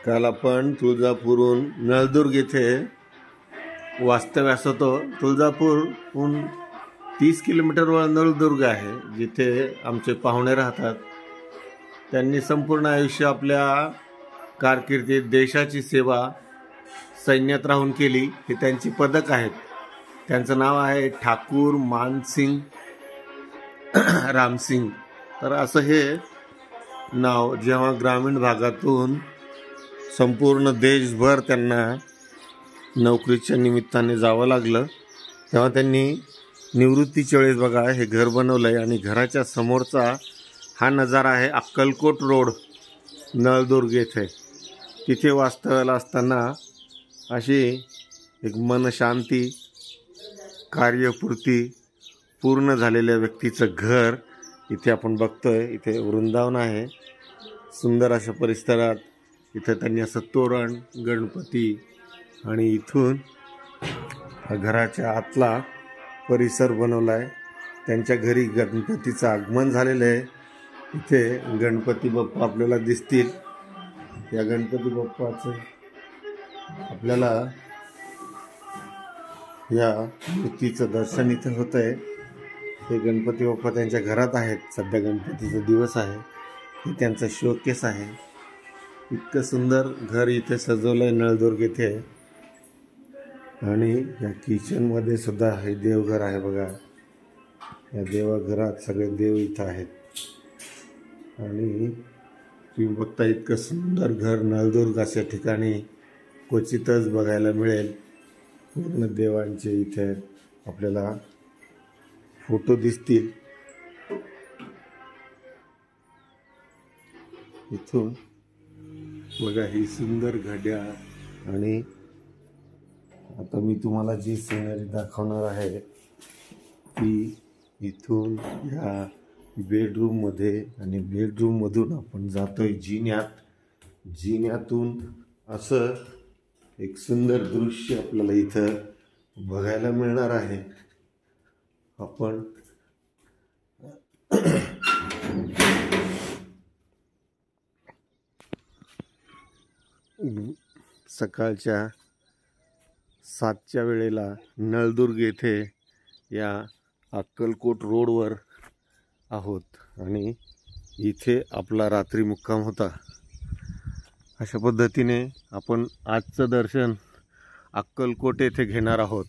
काल आपण तुळजापूरहून नळदुर्ग येथे वास्तव्यास होतो. तुळजापूरहून 30 किलोमीटरवर नळदुर्ग आहे, जिथे आमचे पाहुणे राहतात. त्यांनी संपूर्ण आयुष्य आपल्या कारकिर्दीत देशाची सेवा सैन्यात राहून केली. ही त्यांची पदक आहेत. त्यांचं नाव आहे ठाकूर मानसिंग रामसिंग. तर असं हे नाव जेव्हा ग्रामीण भागातून संपूर्ण देशभर त्यांना नोकरीच्या निमित्ताने जावं लागलं, तेव्हा त्यांनी निवृत्तीच्या वेळेस बघा हे घर बनवलं आहे. आणि घराच्या समोरचा हा नजारा आहे अक्कलकोट रोड नळदुर्ग येथे. तिथे वास्तव्याला असताना अशी एक मनशांती, कार्यपूर्ती पूर्ण झालेल्या व्यक्तीचं घर इथे आपण बघतोय. इथे वृंदावन आहे. सुंदर अशा परिसरात इथे त्यांनी असं तोरण, गणपती आणि इथून घराच्या आतला परिसर बनवला आहे. त्यांच्या घरी गणपतीचं आगमन झालेलं आहे. इथे गणपती बाप्पा आपल्याला दिसतील. या गणपती बाप्पाचं आपल्याला या मूर्तीचं दर्शन इथे होत आहे. हे गणपती बाप्पा त्यांच्या घरात आहेत. सध्या गणपतीचा दिवस आहे. हे त्यांचा शोकेस आहे. इतकं सुंदर घर इथे सजवलं आहे नळदुर्ग येथे. आणि या किचनमध्ये सुद्धा हे देवघर आहे बघा. या देवघरात सगळे देव इथं आहेत. आणि तुम्ही बघता इतकं सुंदर घर नळदुर्ग अशा ठिकाणी क्वचितच बघायला मिळेल. पूर्ण देवांचे इथे आपल्याला फोटो दिसतील. इथून बघा ही सुंदर घड्याळ. आणि आता मी तुम्हाला जी सिनरी दाखवणार आहे ती इथून ह्या बेडरूममध्ये, आणि बेडरूममधून आपण जातोय जिन्यात. जिन्यातून असं एक सुंदर दृश्य आपल्याला इथं बघायला मिळणार आहे. आपण सकाळच्या 7च्या वेळेला नळदुर्ग येथे या अक्कलकोट रोडवर आहोत. आणि इथे आपला रात्री मुक्काम होता. अशा पद्धतीने आपण आजचं दर्शन अक्कलकोट येथे घेणार आहोत.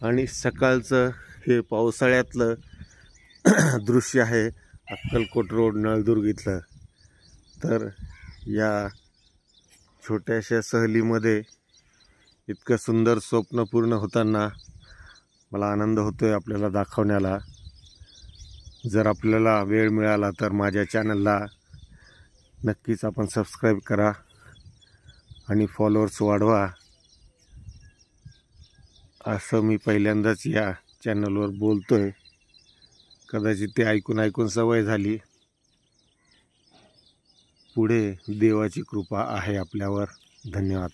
आणि सकाळचं हे पावसाळ्यातलं दृश्य आहे अक्कलकोट रोड नळदुर्ग इथलं. तर या छोट्याशा सहलीमध्ये इतकं सुंदर स्वप्न पूर्ण होताना मला आनंद होतोय आपल्याला दाखवण्याला. जर आपल्याला वेळ मिळाला तर माझ्या चॅनलला नक्कीच आपण सबस्क्राईब करा आणि फॉलोअर्स वाढवा. असं मी पहिल्यांदाच या चॅनलवर बोलतोय. कदाचित ते ऐकून सवय झाली. पुढे देवाची कृपा आहे आपल्यावर. धन्यवाद.